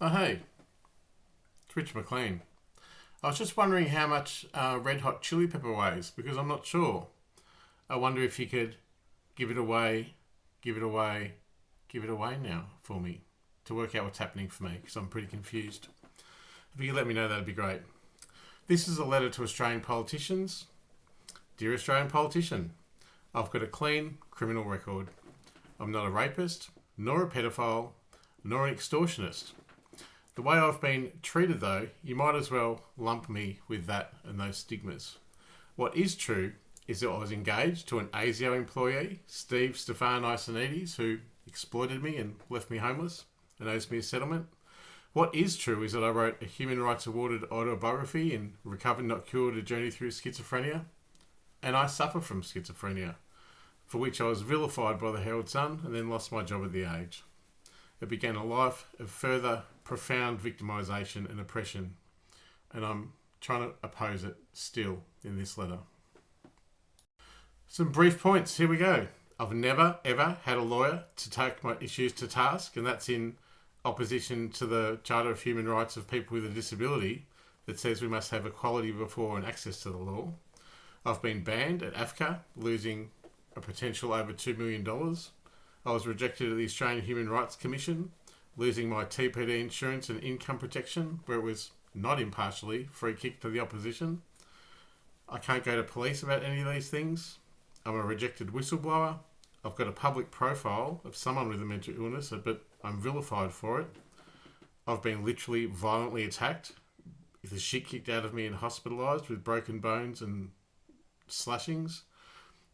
Oh, hey, it's Rich Mclean. I was just wondering how much red hot chili pepper weighs because I'm not sure. I wonder if you could give it away, give it away, give it away now for me to work out what's happening for me because I'm pretty confused. If you could let me know, that'd be great. This is a letter to Australian politicians. Dear Australian politician, I've got a clean criminal record. I'm not a rapist, nor a pedophile, nor an extortionist. The way I've been treated, though, you might as well lump me with that and those stigmas. What is true is that I was engaged to an ASIO employee, Steve Stefan Iasonidis, who exploited me and left me homeless and owes me a settlement. What is true is that I wrote a human rights awarded autobiography in Recovered Not Cured, A Journey Through Schizophrenia, and I suffer from schizophrenia, for which I was vilified by the Herald Sun and then lost my job at the Age. It began a life of further profound victimisation and oppression, and I'm trying to oppose it still in this letter. Some brief points, here we go. I've never ever had a lawyer to take my issues to task, and that's in opposition to the Charter of Human Rights of People with a Disability that says we must have equality before and access to the law. I've been banned at AFCA, losing a potential over $2 million. I was rejected at the Australian Human Rights Commission, losing my TPD insurance and income protection, where it was not impartially free kick to the opposition. I can't go to police about any of these things. I'm a rejected whistleblower. I've got a public profile of someone with a mental illness, but I'm vilified for it. I've been literally violently attacked, the shit kicked out of me and hospitalised with broken bones and slashings.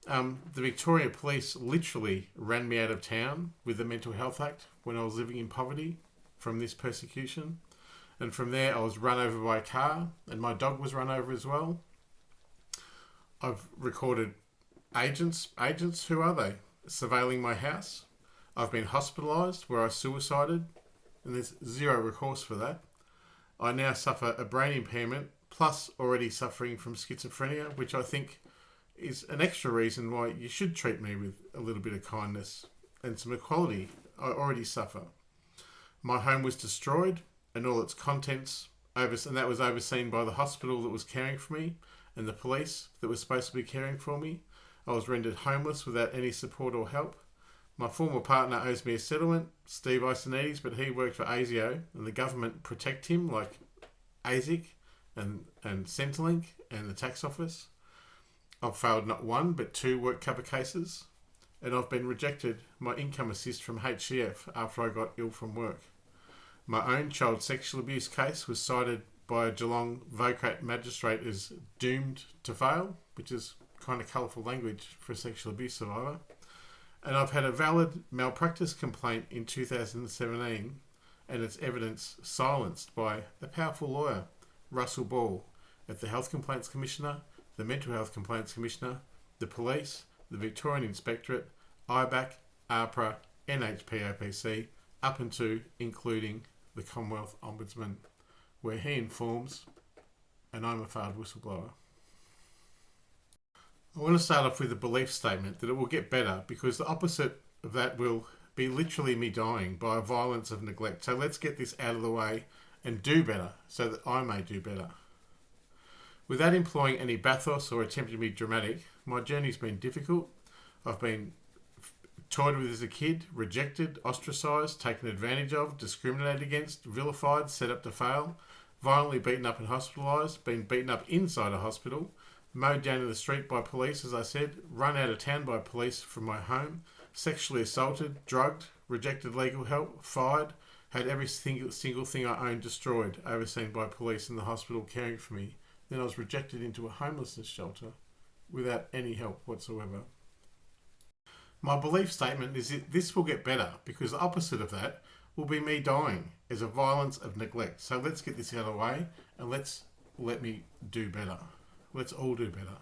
The Victoria Police literally ran me out of town with the Mental Health Act when I was living in poverty from this persecution. And from there I was run over by a car and my dog was run over as well. I've recorded agents, who are they? Surveilling my house. I've been hospitalised where I suicided and there's zero recourse for that. I now suffer a brain impairment plus already suffering from schizophrenia, which I think is an extra reason why you should treat me with a little bit of kindness and some equality. I already suffer. My home was destroyed and all its contents, and that was overseen by the hospital that was caring for me and the police that was supposed to be caring for me. I was rendered homeless without any support or help. My former partner owes me a settlement, Steve Iasonidis, but he worked for ASIO and the government protect him like ASIC and Centrelink and the tax office. I've failed not one, but 2 work cover cases. And I've been rejected my income assist from HCF after I got ill from work. My own child sexual abuse case was cited by a Geelong Vocrat magistrate as doomed to fail, which is kind of colourful language for a sexual abuse survivor. And I've had a valid malpractice complaint in 2017 and its evidence silenced by a powerful lawyer, Russell Ball, at the Health Complaints Commissioner, the Mental Health Complaints Commissioner, the Police, the Victorian Inspectorate, IBAC, APRA, NHPOPC, up and to including the Commonwealth Ombudsman, where he informs, and I'm a failed whistleblower. I want to start off with a belief statement that it will get better because the opposite of that will be literally me dying by a violence of neglect. So let's get this out of the way and do better so that I may do better. Without employing any bathos or attempting to be dramatic, my journey's been difficult. I've been toyed with as a kid, rejected, ostracised, taken advantage of, discriminated against, vilified, set up to fail, violently beaten up and hospitalised, been beaten up inside a hospital, mowed down in the street by police, as I said, run out of town by police from my home, sexually assaulted, drugged, rejected legal help, fired, had every single thing I owned destroyed, overseen by police in the hospital caring for me. Then I was rejected into a homelessness shelter without any help whatsoever. My belief statement is that this will get better because the opposite of that will be me dying as a violence of neglect. So let's get this out of the way and let me do better. Let's all do better.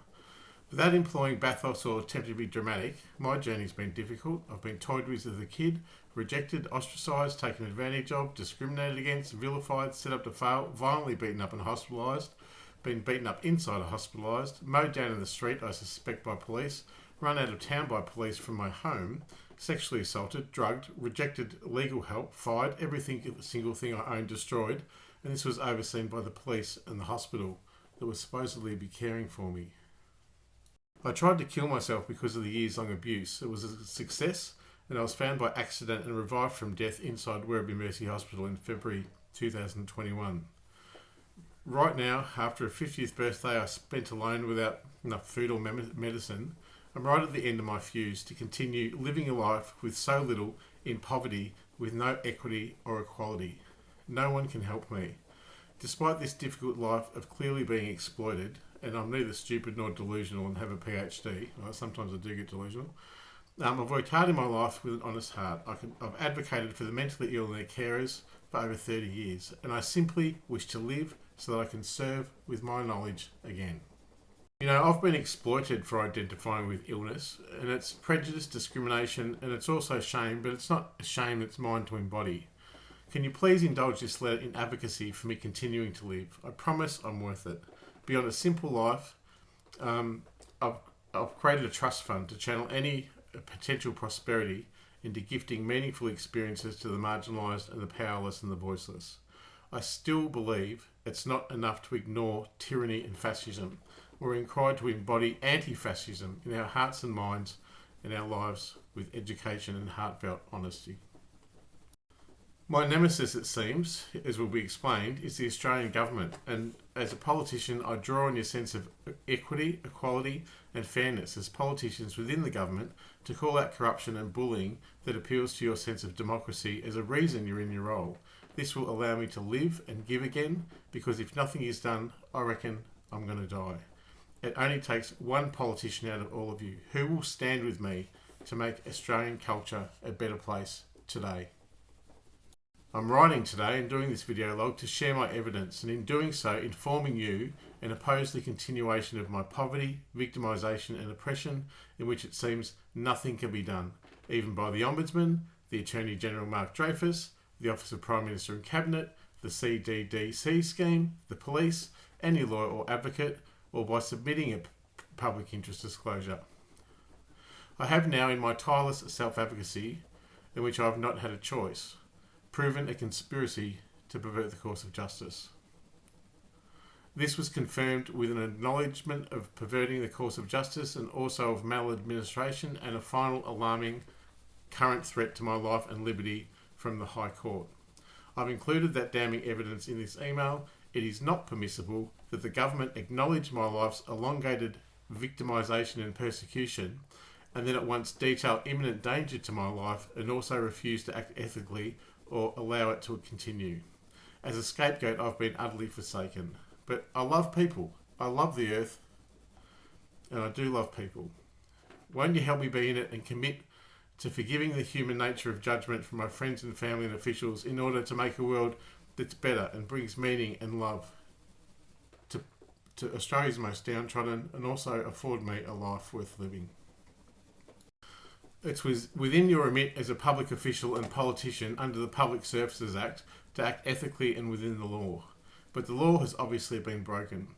Without employing bathos or attempting to be dramatic, my journey's been difficult. I've been toyed with as a kid, rejected, ostracised, taken advantage of, discriminated against, vilified, set up to fail, violently beaten up and hospitalised, been beaten up inside or hospitalised, mowed down in the street, I suspect by police, run out of town by police from my home, sexually assaulted, drugged, rejected legal help, fired, single thing I owned destroyed, and this was overseen by the police and the hospital that was supposedly be caring for me. I tried to kill myself because of the years-long abuse. It was a success, and I was found by accident and revived from death inside Werribee Mercy Hospital in February 2021. Right now, after a 50th birthday I spent alone without enough food or medicine, I'm right at the end of my fuse to continue living a life with so little in poverty with no equity or equality. No one can help me. Despite this difficult life of clearly being exploited, and I'm neither stupid nor delusional and have a PhD, sometimes I do get delusional, I've worked hard in my life with an honest heart. I've advocated for the mentally ill and their carers for over 30 years, and I simply wish to live so that I can serve with my knowledge again. I've been exploited for identifying with illness, and it's prejudice, discrimination, and it's also shame, but it's not a shame that's mine to embody. Can you please indulge this letter in advocacy for me continuing to live? I promise I'm worth it. Beyond a simple life, I've created a trust fund to channel any potential prosperity into gifting meaningful experiences to the marginalised and the powerless and the voiceless. I still believe it's not enough to ignore tyranny and fascism. We're required to embody anti-fascism in our hearts and minds and our lives with education and heartfelt honesty. My nemesis, it seems, as will be explained, is the Australian government, and as a politician I draw on your sense of equity, equality and fairness as politicians within the government to call out corruption and bullying that appeals to your sense of democracy as a reason you're in your role. This will allow me to live and give again, because if nothing is done, I reckon I'm going to die. It only takes one politician out of all of you who will stand with me to make Australian culture a better place today. I'm writing today and doing this video log to share my evidence, and in doing so informing you and oppose the continuation of my poverty, victimisation and oppression in which it seems nothing can be done, even by the Ombudsman, the Attorney General Mark Dreyfus, the Office of Prime Minister and Cabinet, the CDDC scheme, the police, any lawyer or advocate, or by submitting a public interest disclosure. I have now, in my tireless self-advocacy, in which I have not had a choice, proven a conspiracy to pervert the course of justice. This was confirmed with an acknowledgement of perverting the course of justice and also of maladministration and a final alarming current threat to my life and liberty from the High Court. I've included that damning evidence in this email. It is not permissible that the government acknowledge my life's elongated victimisation and persecution, and then at once detail imminent danger to my life and also refuse to act ethically or allow it to continue. As a scapegoat, I've been utterly forsaken. But I love people. I love the earth. And I do love people. Won't you help me be in it and commit to forgiving the human nature of judgment from my friends and family and officials in order to make a world that's better and brings meaning and love to Australia's most downtrodden, and also afford me a life worth living. It was within your remit as a public official and politician under the Public Services Act to act ethically and within the law. But the law has obviously been broken.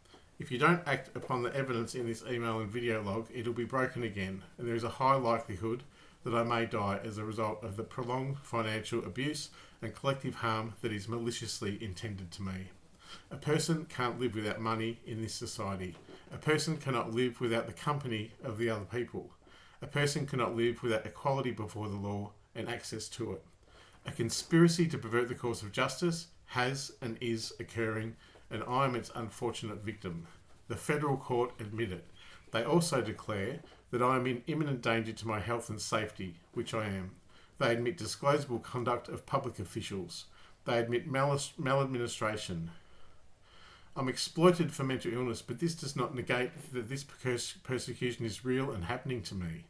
If you don't act upon the evidence in this email and video log, it'll be broken again, and there is a high likelihood that I may die as a result of the prolonged financial abuse and collective harm that is maliciously intended to me. A person can't live without money in this society. A person cannot live without the company of the other people. A person cannot live without equality before the law and access to it. A conspiracy to pervert the course of justice has and is occurring, and I am its unfortunate victim. The federal court admit it. They also declare that I am in imminent danger to my health and safety, which I am. They admit disclosable conduct of public officials. They admit maladministration. I'm exploited for mental illness, but this does not negate that this persecution is real and happening to me.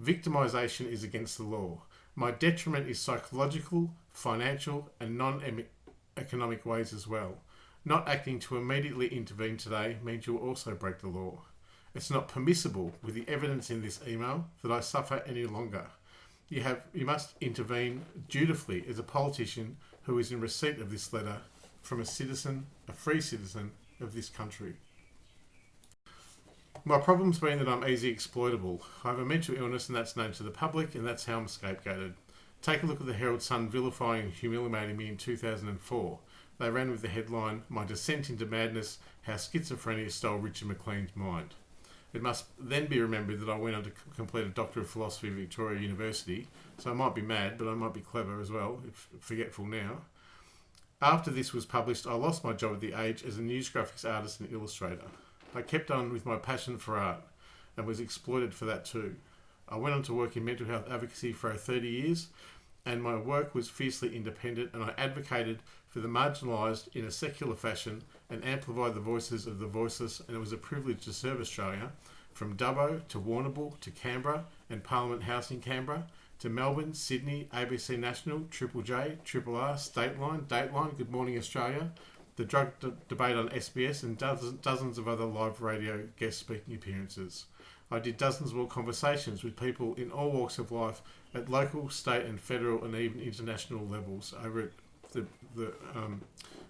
Victimisation is against the law. My detriment is psychological, financial, and non-economic ways as well. Not acting to immediately intervene today means you will also break the law. It's not permissible, with the evidence in this email, that I suffer any longer. You must intervene dutifully as a politician who is in receipt of this letter from a free citizen of this country. My problem's been that I'm easy exploitable. I have a mental illness and that's known to the public, and that's how I'm scapegoated. Take a look at the Herald Sun vilifying and humiliating me in 2004. They ran with the headline, "My Descent into Madness, How Schizophrenia Stole Richard Mclean's Mind." It must then be remembered that I went on to complete a Doctor of Philosophy at Victoria University, so I might be mad, but I might be clever as well, if forgetful now. After this was published, I lost my job at the Age as a news graphics artist and illustrator. I kept on with my passion for art and was exploited for that too. I went on to work in mental health advocacy for 30 years, and my work was fiercely independent, and I advocated for the marginalised in a secular fashion and amplified the voices of the voiceless, and it was a privilege to serve Australia, from Dubbo to Warrnambool to Canberra and Parliament House in Canberra, to Melbourne, Sydney, ABC National, Triple J, Triple R, Dateline, Good Morning Australia, the drug debate on SBS, and dozens of other live radio guest speaking appearances. I did dozens more conversations with people in all walks of life at local, state and federal and even international levels over at the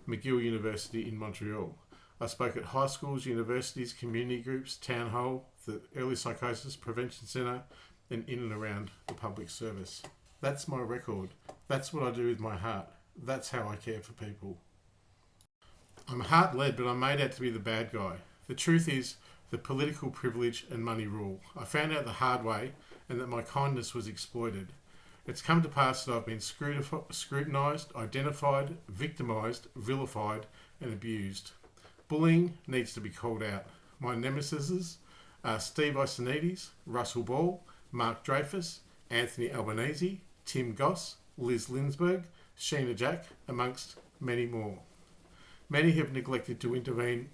McGill University in Montreal. I spoke at high schools, universities, community groups, town hall, the Early Psychosis Prevention Centre, and in and around the public service. That's my record. That's what I do with my heart. That's how I care for people. I'm heart-led, but I'm made out to be the bad guy. The truth is, the political privilege and money rule. I found out the hard way, and that my kindness was exploited. It's come to pass that I've been scrutinised, identified, victimised, vilified, and abused. Bullying needs to be called out. My nemesis are Steve Iasonidis, Russell Ball, Mark Dreyfus, Anthony Albanese, Tim Goss, Liz Linsberg, Sheena Jack, amongst many more. Many have neglected to intervene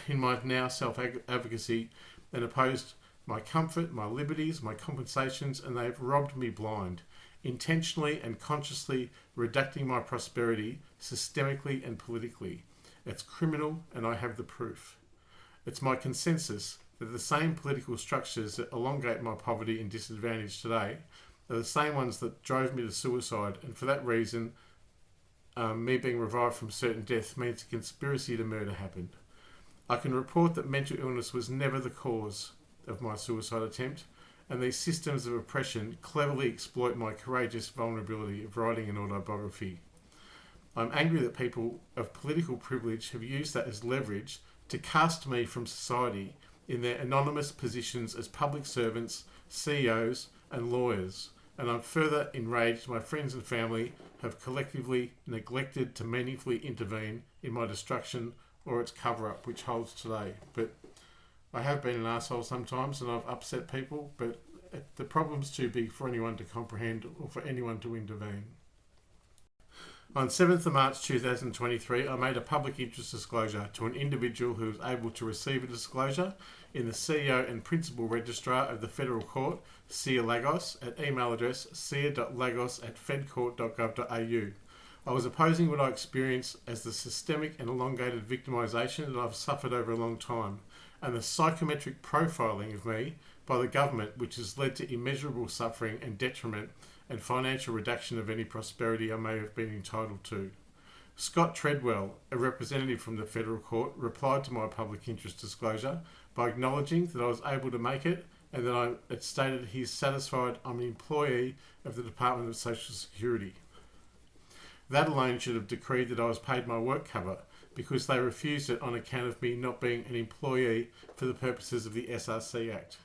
in my now self-advocacy and opposed my comfort, my liberties, my compensations, and they have robbed me blind, intentionally and consciously reducting my prosperity systemically and politically. It's criminal, and I have the proof. It's my consensus that the same political structures that elongate my poverty and disadvantage today are the same ones that drove me to suicide, and for that reason, me being revived from certain death means a conspiracy to murder happened. I can report that mental illness was never the cause of my suicide attempt, and these systems of oppression cleverly exploit my courageous vulnerability of writing an autobiography. I'm angry that people of political privilege have used that as leverage to cast me from society in their anonymous positions as public servants, CEOs and lawyers, and I'm further enraged my friends and family have collectively neglected to meaningfully intervene in my destruction or its cover-up, which holds today. But I have been an arsehole sometimes and I've upset people, but the problem's too big for anyone to comprehend or for anyone to intervene. On 7th of March 2023, I made a public interest disclosure to an individual who was able to receive a disclosure in the CEO and Principal Registrar of the Federal Court, Sia Lagos, at email address sia.lagos@fedcourt.gov.au. I was opposing what I experienced as the systemic and elongated victimisation that I've suffered over a long time, and the psychometric profiling of me by the government, which has led to immeasurable suffering and detriment and financial reduction of any prosperity I may have been entitled to. Scott Treadwell, a representative from the Federal Court, replied to my public interest disclosure by acknowledging that I was able to make it and that it stated he is satisfied I'm an employee of the Department of Social Security. That alone should have decreed that I was paid my work cover, because they refused it on account of me not being an employee for the purposes of the SRC Act.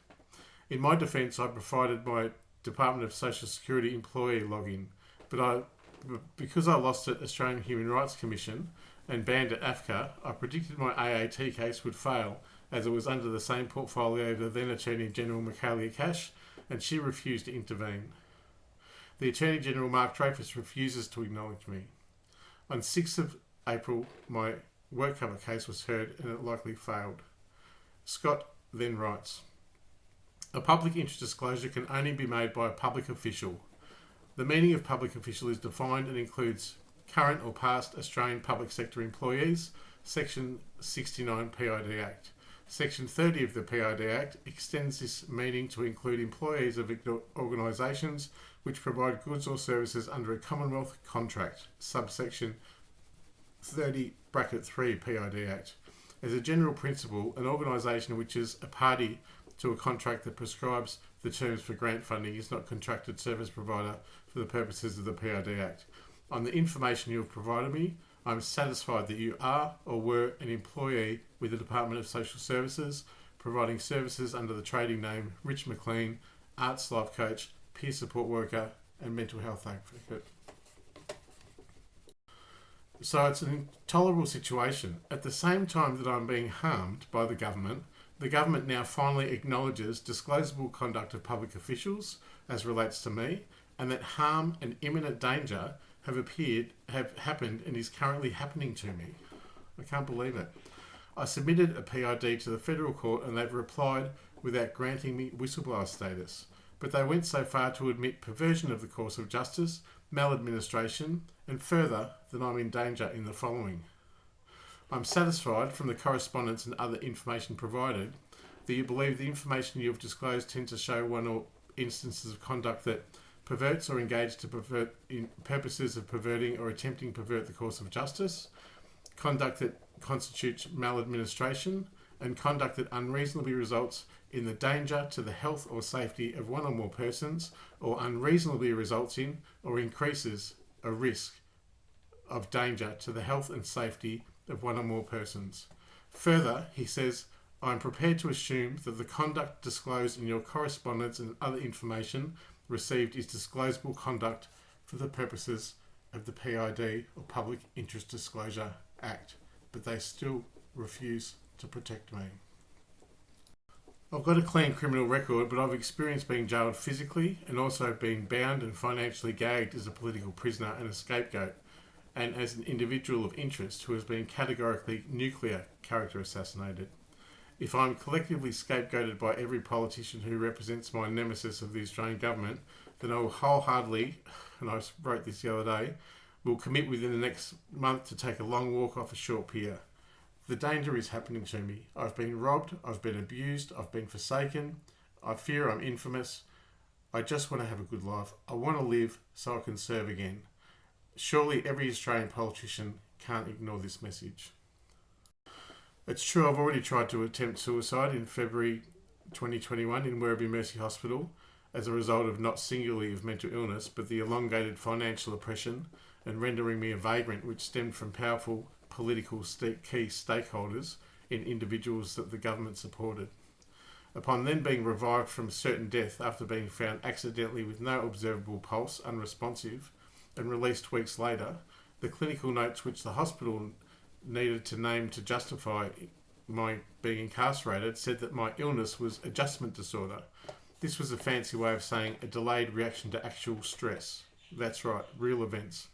In my defence, I provided my Department of Social Security employee login, but because I lost at Australian Human Rights Commission and banned at AFCA, I predicted my AAT case would fail, as it was under the same portfolio of the then Attorney General Michaelia Cash, and she refused to intervene. The Attorney General Mark Dreyfus refuses to acknowledge me. On 6th of April, my work cover case was heard and it likely failed. Scott then writes, "A public interest disclosure can only be made by a public official. The meaning of public official is defined and includes current or past Australian public sector employees, Section 69 PAYID Act. Section 30 of the PAYID Act extends this meaning to include employees of organisations which provide goods or services under a Commonwealth contract, subsection 30(3) PAYID Act, As a general principle, an organisation which is a party to a contract that prescribes the terms for grant funding is not contracted service provider for the purposes of the PAYID Act. On the information you have provided me, I am satisfied that you are or were an employee with the Department of Social Services, providing services under the trading name Rich Mclean, Arts Life Coach, Peer Support Worker and Mental Health Advocate. So it's an intolerable situation. At the same time that I'm being harmed by the government now finally acknowledges disclosable conduct of public officials as relates to me, and that harm and imminent danger have happened and is currently happening to me. I can't believe it. I submitted a PID to the federal court and they've replied without granting me whistleblower status. But they went so far to admit perversion of the course of justice, maladministration, and further that I'm in danger in the following. I'm satisfied from the correspondence and other information provided that you believe the information you have disclosed tends to show one or instances of conduct that perverts or engaged to pervert in purposes of perverting or attempting to pervert the course of justice, conduct that constitutes maladministration, and conduct that unreasonably results in the danger to the health or safety of one or more persons, or unreasonably results in or increases a risk of danger to the health and safety of one or more persons. Further, he says, I am prepared to assume that the conduct disclosed in your correspondence and other information received is disclosable conduct for the purposes of the PID or Public Interest Disclosure Act, but they still refuse to protect me. I've got a clean criminal record, but I've experienced being jailed physically and also being bound and financially gagged as a political prisoner and a scapegoat, and as an individual of interest who has been categorically nuclear character assassinated. If I'm collectively scapegoated by every politician who represents my nemesis of the Australian government, then I will wholeheartedly, and I wrote this the other day, will commit within the next month to take a long walk off a short pier. The danger is happening to me. I've been robbed, I've been abused, I've been forsaken. I fear I'm infamous. I just want to have a good life. I want to live so I can serve again. Surely every Australian politician can't ignore this message. It's true I've already tried to attempt suicide in February 2021 in Werribee Mercy Hospital as a result of not singularly of mental illness, but the elongated financial oppression and rendering me a vagrant which stemmed from powerful political key stakeholders in individuals that the government supported. Upon then being revived from certain death after being found accidentally with no observable pulse, unresponsive, and released weeks later, the clinical notes which the hospital needed to name to justify my being incarcerated said that my illness was adjustment disorder. This was a fancy way of saying a delayed reaction to actual stress. That's right, real events.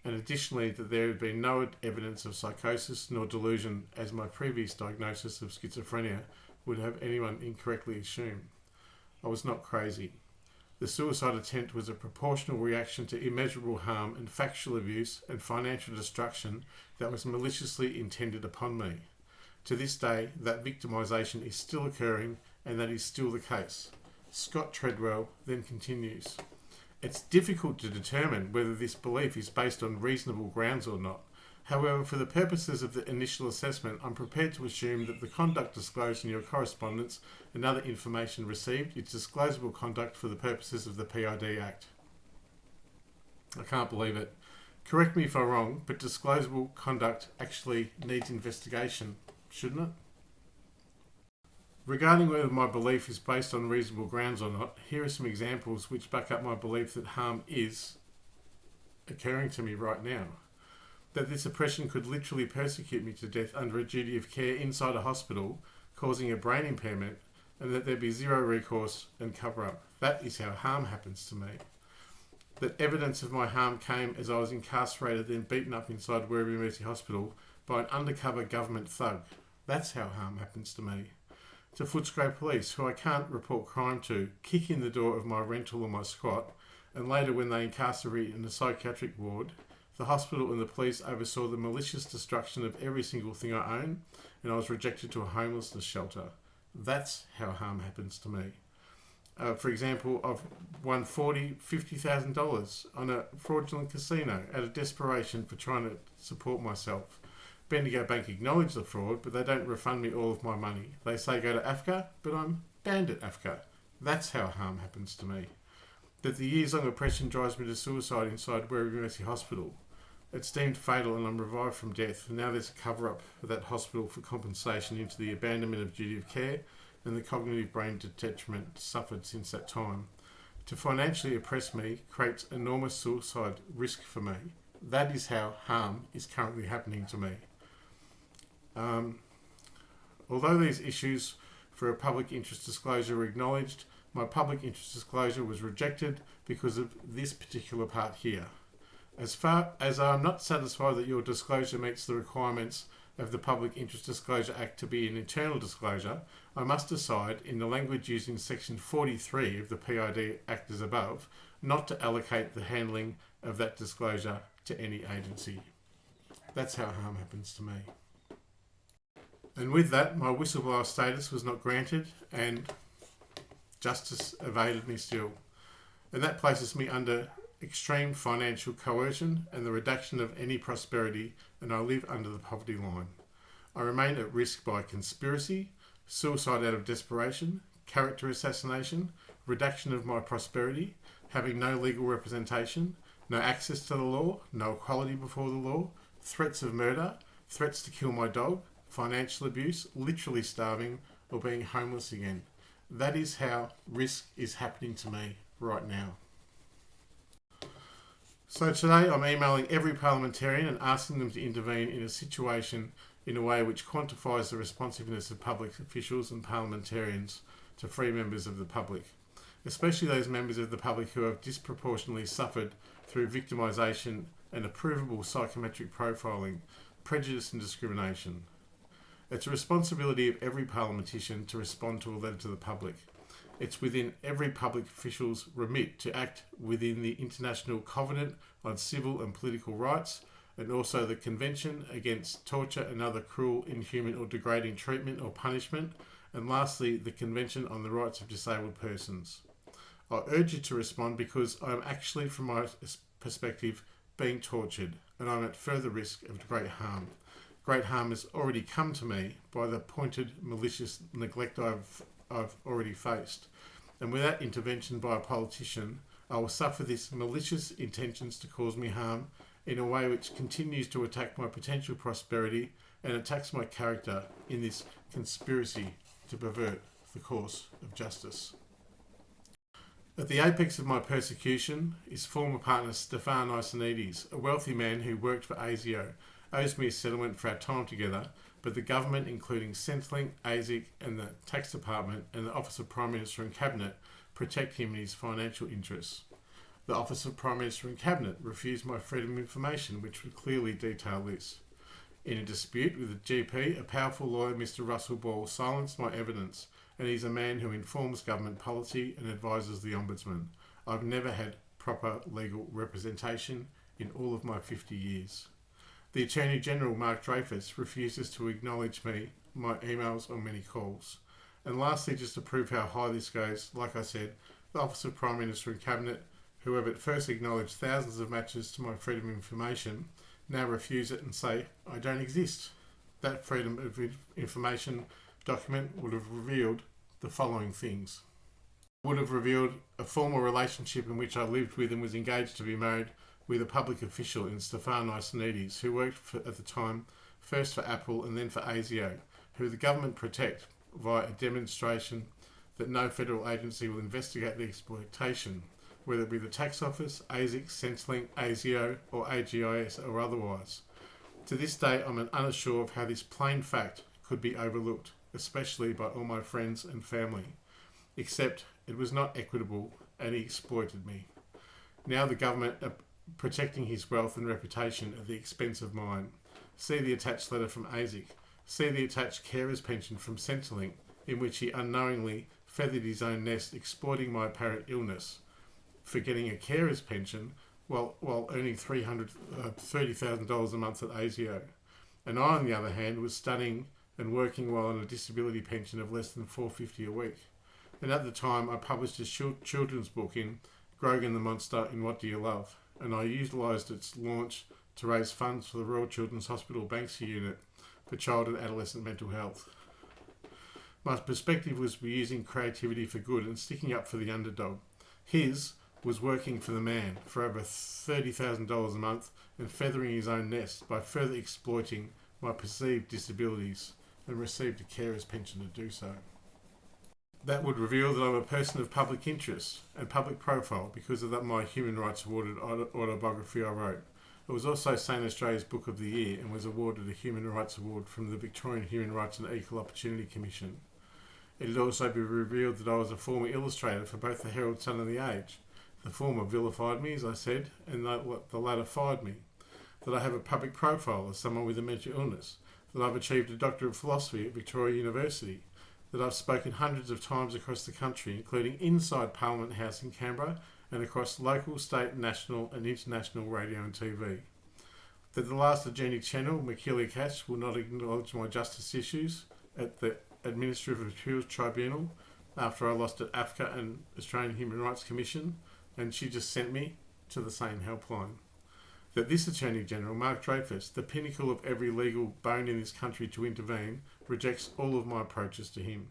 And additionally that there had been no evidence of psychosis nor delusion, as my previous diagnosis of schizophrenia would have anyone incorrectly assumed. I was not crazy. The suicide attempt was a proportional reaction to immeasurable harm and factual abuse and financial destruction that was maliciously intended upon me. To this day, that victimisation is still occurring, and that is still the case. Scott Treadwell then continues. It's difficult to determine whether this belief is based on reasonable grounds or not. However, for the purposes of the initial assessment, I'm prepared to assume that the conduct disclosed in your correspondence and other information received is disclosable conduct for the purposes of the PID Act. I can't believe it. Correct me if I'm wrong, but disclosable conduct actually needs investigation, shouldn't it? Regarding whether my belief is based on reasonable grounds or not, here are some examples which back up my belief that harm is occurring to me right now. That this oppression could literally persecute me to death under a duty of care inside a hospital, causing a brain impairment, and that there be zero recourse and cover-up. That is how harm happens to me. That evidence of my harm came as I was incarcerated and beaten up inside Werribee Mercy Hospital by an undercover government thug. That's how harm happens to me. To Footscray Police, who I can't report crime to, kick in the door of my rental or my squat, and later when they incarcerate me in a psychiatric ward, the hospital and the police oversaw the malicious destruction of every single thing I own, and I was rejected to a homelessness shelter. That's how harm happens to me. For example, I've won $50,000 on a fraudulent casino out of desperation for trying to support myself. Bendigo Bank acknowledge the fraud, but they don't refund me all of my money. They say go to AFCA, but I'm banned at AFCA. That's how harm happens to me. That the years-long oppression drives me to suicide inside Werribee Mercy Hospital. It's deemed fatal and I'm revived from death. And now there's a cover-up for that hospital for compensation into the abandonment of duty of care and the cognitive brain detriment suffered since that time. To financially oppress me creates enormous suicide risk for me. That is how harm is currently happening to me. Although these issues for a public interest disclosure were acknowledged, my public interest disclosure was rejected because of this particular part here. As far as I am not satisfied that your disclosure meets the requirements of the Public Interest Disclosure Act to be an internal disclosure, I must decide, in the language used in Section 43 of the PAYID Act as above, not to allocate the handling of that disclosure to any agency. That's how harm happens to me. And with that, my whistleblower status was not granted and justice evaded me still. And that places me under extreme financial coercion and the reduction of any prosperity, and I live under the poverty line. I remain at risk by conspiracy, suicide out of desperation, character assassination, reduction of my prosperity, having no legal representation, no access to the law, no equality before the law, threats of murder, threats to kill my dog, financial abuse, literally starving, or being homeless again. That is how risk is happening to me right now. So today I'm emailing every parliamentarian and asking them to intervene in a situation in a way which quantifies the responsiveness of public officials and parliamentarians to free members of the public, especially those members of the public who have disproportionately suffered through victimisation and approvable psychometric profiling, prejudice and discrimination. It's a responsibility of every parliamentarian to respond to a letter to the public. It's within every public official's remit to act within the International Covenant on Civil and Political Rights and also the Convention Against Torture and Other Cruel, Inhuman or Degrading Treatment or Punishment, and lastly, the Convention on the Rights of Disabled Persons. I urge you to respond because I am actually, from my perspective, being tortured and I'm at further risk of great harm. Great harm has already come to me by the pointed, malicious neglect I've already faced. And without intervention by a politician, I will suffer this malicious intentions to cause me harm in a way which continues to attack my potential prosperity and attacks my character in this conspiracy to pervert the course of justice. At the apex of my persecution is former partner Stefan Iasonidis, a wealthy man who worked for ASIO, owes me a settlement for our time together, but the government, including Centrelink, ASIC and the Tax Department and the Office of Prime Minister and Cabinet, protect him and his financial interests. The Office of Prime Minister and Cabinet refused my freedom of information, which would clearly detail this. In a dispute with the GP, a powerful lawyer, Mr. Russell Ball, silenced my evidence, and he's a man who informs government policy and advises the Ombudsman. I've never had proper legal representation in all of my 50 years. The Attorney General, Mark Dreyfus, refuses to acknowledge me, my emails or many calls. And lastly, just to prove how high this goes, like I said, the Office of Prime Minister and Cabinet, who have at first acknowledged thousands of matches to my freedom of information, now refuse it and say, I don't exist. That freedom of information document would have revealed the following things. It would have revealed a formal relationship in which I lived with and was engaged to be married with a public official in Stefan Iasonidis, who worked at the time first for Apple and then for ASIO, who the government protect via a demonstration that no federal agency will investigate the exploitation, whether it be the Tax Office, ASIC, Centrelink, ASIO or AGIS or otherwise. To this day, I'm unsure of how this plain fact could be overlooked, especially by all my friends and family, except it was not equitable and he exploited me. Now the government are protecting his wealth and reputation at the expense of mine. See the attached letter from ASIC. See the attached carer's pension from Centrelink, in which he unknowingly feathered his own nest, exploiting my apparent illness for getting a carer's pension while earning $30,000 a month at ASIO. And I, on the other hand, was studying and working while on a disability pension of less than $4.50 a week. And at the time, I published a children's book in Grogan the Monster in What Do You Love? And I utilised its launch to raise funds for the Royal Children's Hospital Banksia unit for child and adolescent mental health. My perspective was using creativity for good and sticking up for the underdog. His was working for the man for over $30,000 a month and feathering his own nest by further exploiting my perceived disabilities, and received a carer's pension to do so. That would reveal that I'm a person of public interest and public profile because of my Human Rights Awarded autobiography I wrote. It was also St Australia's Book of the Year and was awarded a Human Rights Award from the Victorian Human Rights and Equal Opportunity Commission. It would also be revealed that I was a former illustrator for both the Herald Sun and the Age. The former vilified me, as I said, and the latter fired me. That I have a public profile as someone with a mental illness. That I've achieved a Doctor of Philosophy at Victoria University. That I've spoken hundreds of times across the country, including inside Parliament House in Canberra and across local, state, national and international radio and TV. That the last Agenic Channel, Makili Cash, will not acknowledge my justice issues at the Administrative Appeals Tribunal after I lost at AFCA and Australian Human Rights Commission, and she just sent me to the same helpline. That this Attorney General, Mark Dreyfus, the pinnacle of every legal bone in this country to intervene, rejects all of my approaches to him.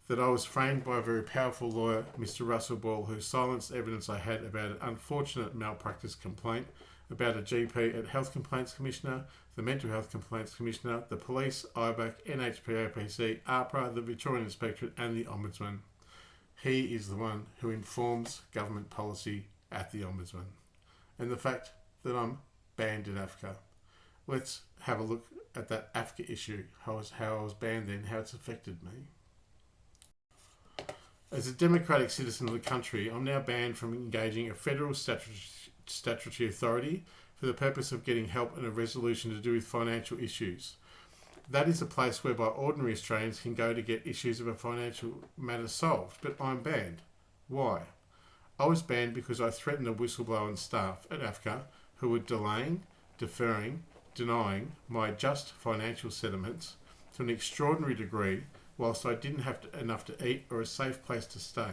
That I was framed by a very powerful lawyer, Mr. Russell Ball, who silenced evidence I had about an unfortunate malpractice complaint about a GP at Health Complaints Commissioner, the Mental Health Complaints Commissioner, the Police, IBAC, NHPAPC, APRA, the Victorian Inspectorate and the Ombudsman. He is the one who informs government policy at the Ombudsman. And the fact that I'm banned in AFCA. Let's have a look at that AFCA issue, how I was banned then, how it's affected me. As a democratic citizen of the country, I'm now banned from engaging a federal statutory authority for the purpose of getting help and a resolution to do with financial issues. That is a place whereby ordinary Australians can go to get issues of a financial matter solved, but I'm banned. Why? I was banned because I threatened a whistleblower and staff at AFCA who were delaying, deferring, denying my just financial settlements to an extraordinary degree whilst I didn't have enough to eat or a safe place to stay.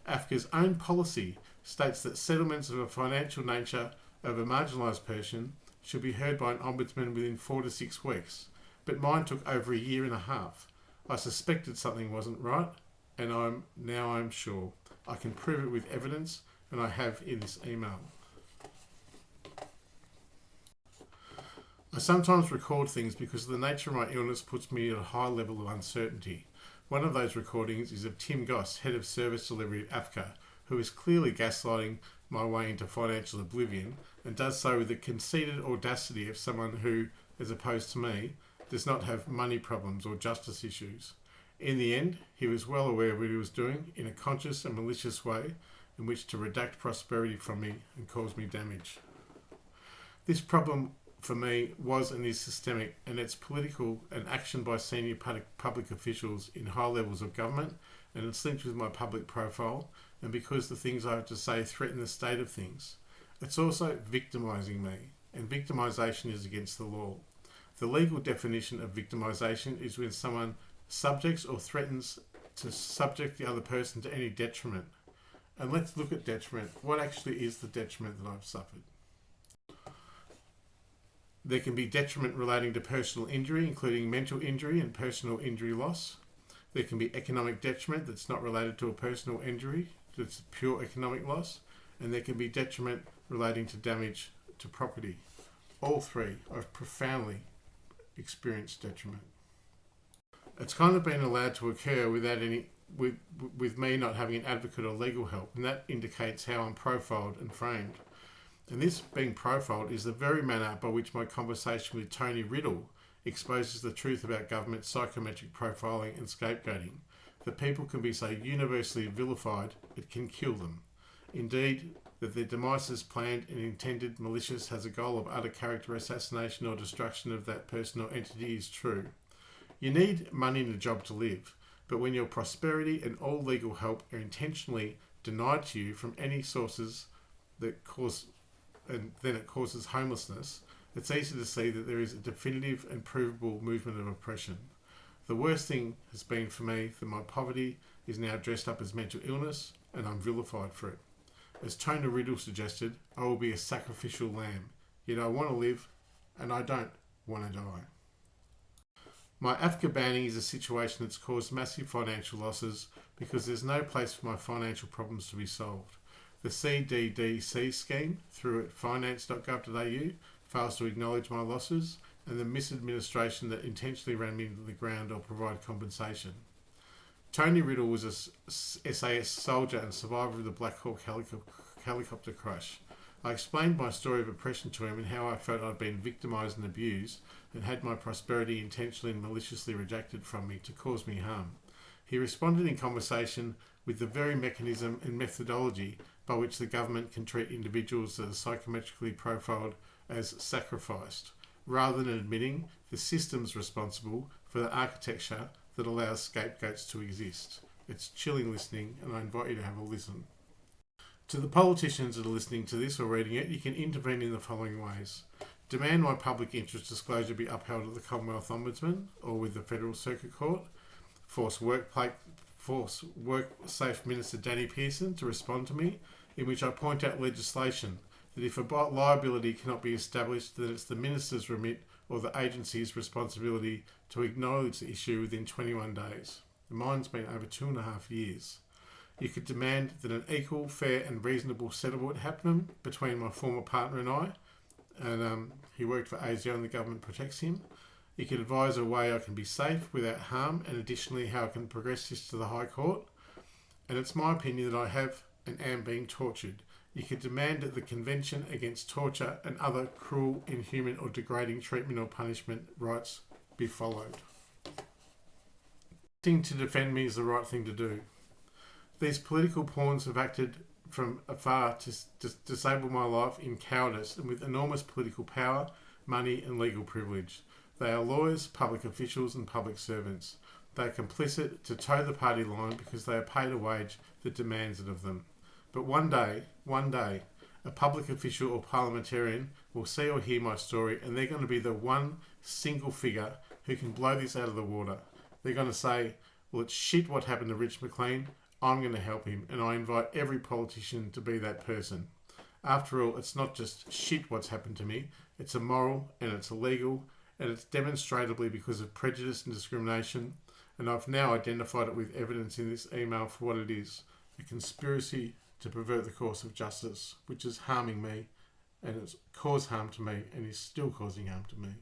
AFCA's own policy states that settlements of a financial nature of a marginalised person should be heard by an ombudsman within 4 to 6 weeks, but mine took over a year and a half. I suspected something wasn't right, and I'm sure. I can prove it with evidence, and I have in this email. I sometimes record things because the nature of my illness puts me at a high level of uncertainty. One of those recordings is of Tim Goss, Head of Service Delivery at AFCA, who is clearly gaslighting my way into financial oblivion and does so with the conceited audacity of someone who, as opposed to me, does not have money problems or justice issues. In the end, he was well aware of what he was doing in a conscious and malicious way in which to redact prosperity from me and cause me damage. This problem for me was and is systemic, and it's political and action by senior public officials in high levels of government, and it's linked with my public profile, and because the things I have to say threaten the state of things. It's also victimising me, and victimisation is against the law. The legal definition of victimisation is when someone subjects or threatens to subject the other person to any detriment. And let's look at detriment. What actually is the detriment that I've suffered? There can be detriment relating to personal injury, including mental injury and personal injury loss. There can be economic detriment that's not related to a personal injury, it's pure economic loss. And there can be detriment relating to damage to property. All three, I've profoundly experienced detriment. It's kind of been allowed to occur without with me not having an advocate or legal help, and that indicates how I'm profiled and framed. And this being profiled is the very manner by which my conversation with Tony Riddle exposes the truth about government psychometric profiling and scapegoating. That people can be so universally vilified it can kill them. Indeed, that their demise is planned and intended, malicious, has a goal of utter character assassination or destruction of that person or entity is true. You need money and a job to live, but when your prosperity and all legal help are intentionally denied to you from any sources that cause, and then it causes homelessness, it's easy to see that there is a definitive and provable movement of oppression. The worst thing has been for me that my poverty is now dressed up as mental illness and I'm vilified for it. As Tony Riddle suggested, I will be a sacrificial lamb. Yet I want to live and I don't want to die. My AFCA banning is a situation that's caused massive financial losses because there's no place for my financial problems to be solved. The CDDC scheme, through at finance.gov.au, fails to acknowledge my losses, and the misadministration that intentionally ran me into the ground or provide compensation. Tony Riddle was a SAS soldier and survivor of the Black Hawk helicopter crash. I explained my story of oppression to him and how I felt I'd been victimised and abused and had my prosperity intentionally and maliciously rejected from me to cause me harm. He responded in conversation with the very mechanism and methodology by which the government can treat individuals that are psychometrically profiled as sacrificed, rather than admitting the systems responsible for the architecture that allows scapegoats to exist. It's chilling listening, and I invite you to have a listen. To the politicians that are listening to this or reading it, you can intervene in the following ways. Demand my public interest disclosure be upheld at the Commonwealth Ombudsman or with the Federal Circuit Court. Force WorkSafe Minister Danny Pearson to respond to me, in which I point out legislation that if a liability cannot be established, then it's the Minister's remit or the agency's responsibility to acknowledge the issue within 21 days. Mine's been over 2.5 years. You could demand that an equal, fair and reasonable settlement happen between my former partner and I, and he worked for ASIO and the government protects him. You can advise a way I can be safe without harm, and additionally how I can progress this to the High Court. And it's my opinion that I have and am being tortured. You can demand that the Convention Against Torture and other cruel, inhuman or degrading treatment or punishment rights be followed. Acting to defend me is the right thing to do. These political pawns have acted from afar to disable my life in cowardice and with enormous political power, money and legal privilege. They are lawyers, public officials and public servants. They are complicit to toe the party line because they are paid a wage that demands it of them. But one day, a public official or parliamentarian will see or hear my story, and they're going to be the one single figure who can blow this out of the water. They're going to say, well, it's shit what happened to Rich Mclean. I'm going to help him, and I invite every politician to be that person. After all, it's not just shit what's happened to me. It's immoral and it's illegal, and it's demonstrably because of prejudice and discrimination, and I've now identified it with evidence in this email for what it is: a conspiracy to pervert the course of justice, which is harming me, and it's caused harm to me, and is still causing harm to me.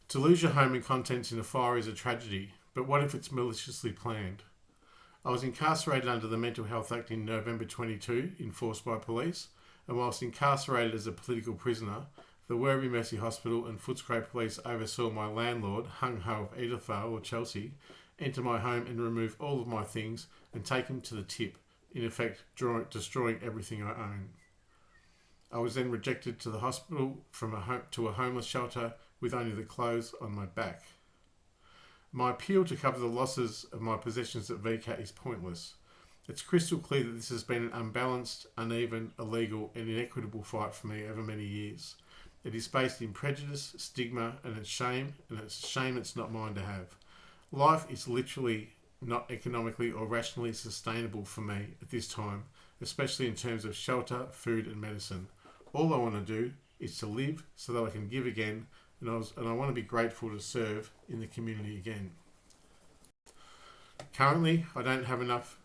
To lose your home and contents in a fire is a tragedy, but what if it's maliciously planned? I was incarcerated under the Mental Health Act in November 22, enforced by police, and whilst incarcerated as a political prisoner, the Werribee Mercy Hospital and Footscray Police oversaw my landlord, Hung Ho of Edithvale or Chelsea, enter my home and remove all of my things and take them to the tip, in effect destroying everything I own. I was then rejected to the hospital to a homeless shelter with only the clothes on my back. My appeal to cover the losses of my possessions at VCAT is pointless. It's crystal clear that this has been an unbalanced, uneven, illegal and inequitable fight for me over many years. It is based in prejudice, stigma and it's shame it's not mine to have. Life is literally not economically or rationally sustainable for me at this time, especially in terms of shelter, food and medicine. All I want to do is to live so that I can give again, and I want to be grateful to serve in the community again. Currently, I don't have enough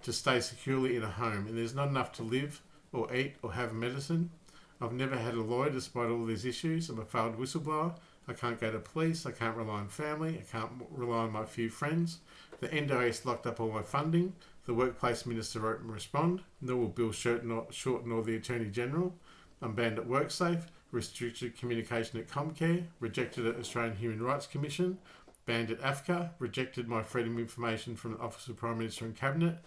to stay securely in a home, and there's not enough to live or eat or have medicine. I've never had a lawyer despite all these issues. I'm a failed whistleblower. I can't go to police. I can't rely on family. I can't rely on my few friends. The NDIS locked up all my funding. The workplace minister won't respond. Nor will Bill Shorten nor the Attorney General. I'm banned at WorkSafe. Restricted communication at Comcare. Rejected at Australian Human Rights Commission. Banned at AFCA. Rejected my freedom of information from the Office of Prime Minister and Cabinet.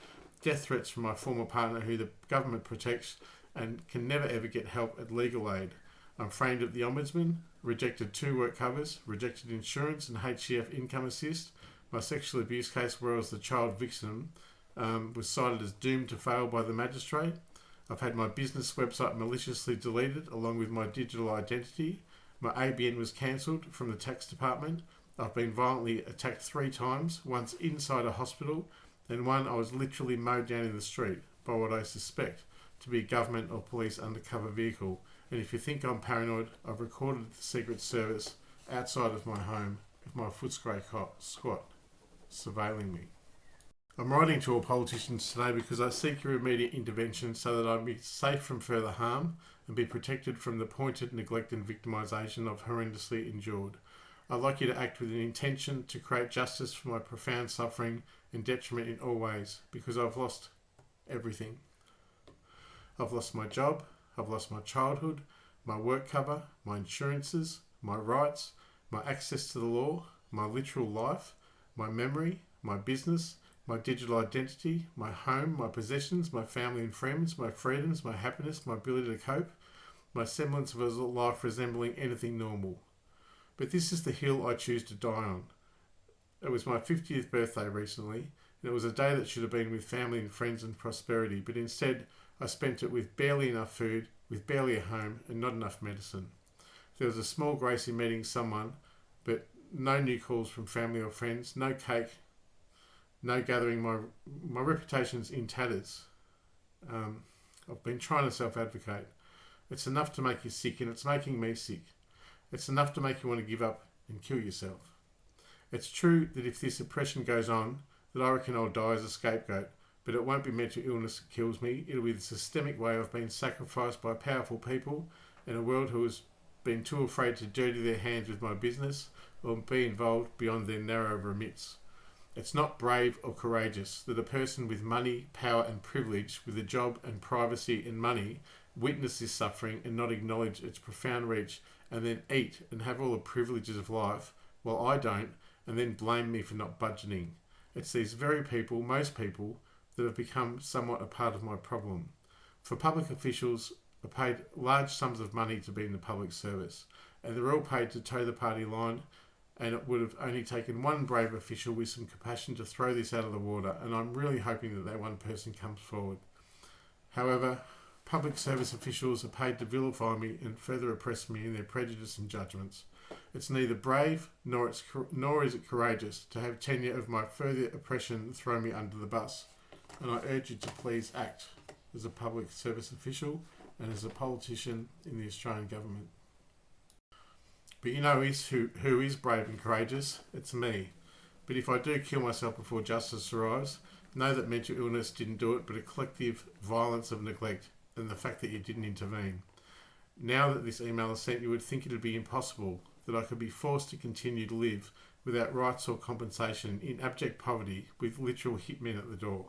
Death threats from my former partner who the government protects and can never ever get help at legal aid. I'm framed at the Ombudsman, rejected 2 work covers, rejected insurance and HCF income assist. My sexual abuse case where I was the child victim was cited as doomed to fail by the magistrate. I've had my business website maliciously deleted along with my digital identity. My ABN was cancelled from the tax department. I've been violently attacked 3 times, once inside a hospital and one I was literally mowed down in the street by what I suspect to be a government or police undercover vehicle, And if you think I'm paranoid, I've recorded the Secret Service outside of my home with my Footscray squad surveilling me. I'm writing to all politicians today because I seek your immediate intervention so that I be safe from further harm and be protected from the pointed neglect and victimisation I've horrendously endured. I'd like you to act with an intention to create justice for my profound suffering and detriment in all ways, because I've lost everything. I've lost my job, I've lost my childhood, my work cover, my insurances, my rights, my access to the law, my literal life, my memory, my business, my digital identity, my home, my possessions, my family and friends, my freedoms, my happiness, my ability to cope, my semblance of a life resembling anything normal. But this is the hill I choose to die on. It was my 50th birthday recently, and it was a day that should have been with family and friends and prosperity, but instead I spent it with barely enough food, with barely a home, and not enough medicine. There was a small grace in meeting someone, but no new calls from family or friends, no cake, no gathering. My reputation's in tatters. I've been trying to self-advocate. It's enough to make you sick, and it's making me sick. It's enough to make you want to give up and kill yourself. It's true that if this oppression goes on, that I reckon I'll die as a scapegoat, but it won't be mental illness that kills me. It'll be the systemic way I've been sacrificed by powerful people in a world who has been too afraid to dirty their hands with my business or be involved beyond their narrow remits. It's not brave or courageous that a person with money, power and privilege, with a job and privacy and money, witness this suffering and not acknowledge its profound reach, and then eat and have all the privileges of life, while I don't, and then blame me for not budgeting. It's these very people, most people, that have become somewhat a part of my problem. For public officials are paid large sums of money to be in the public service, and they're all paid to toe the party line, and it would have only taken one brave official with some compassion to throw this out of the water, and I'm really hoping that one person comes forward. However, public service officials are paid to vilify me and further oppress me in their prejudice and judgments. It's neither brave nor is it courageous to have tenure of my further oppression throw me under the bus, and I urge you to please act as a public service official and as a politician in the Australian government. But you know who is brave and courageous? It's me. But if I do kill myself before justice arrives, know that mental illness didn't do it, but a collective violence of neglect and the fact that you didn't intervene. Now that this email is sent, you would think it would be impossible that I could be forced to continue to live without rights or compensation in abject poverty with literal hitmen at the door.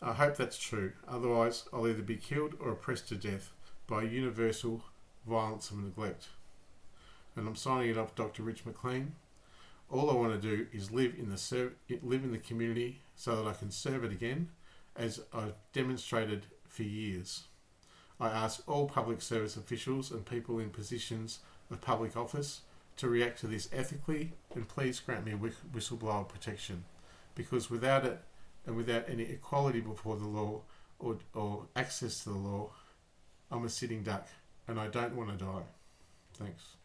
I hope that's true, otherwise I'll either be killed or oppressed to death by universal violence and neglect. And I'm signing it off, Dr. Rich Mclean. All I want to do is live in the community so that I can serve it again, as I've demonstrated for years. I ask all public service officials and people in positions of public office to react to this ethically, and please grant me whistleblower protection, because without it and without any equality before the law or access to the law, I'm a sitting duck and I don't want to die. Thanks.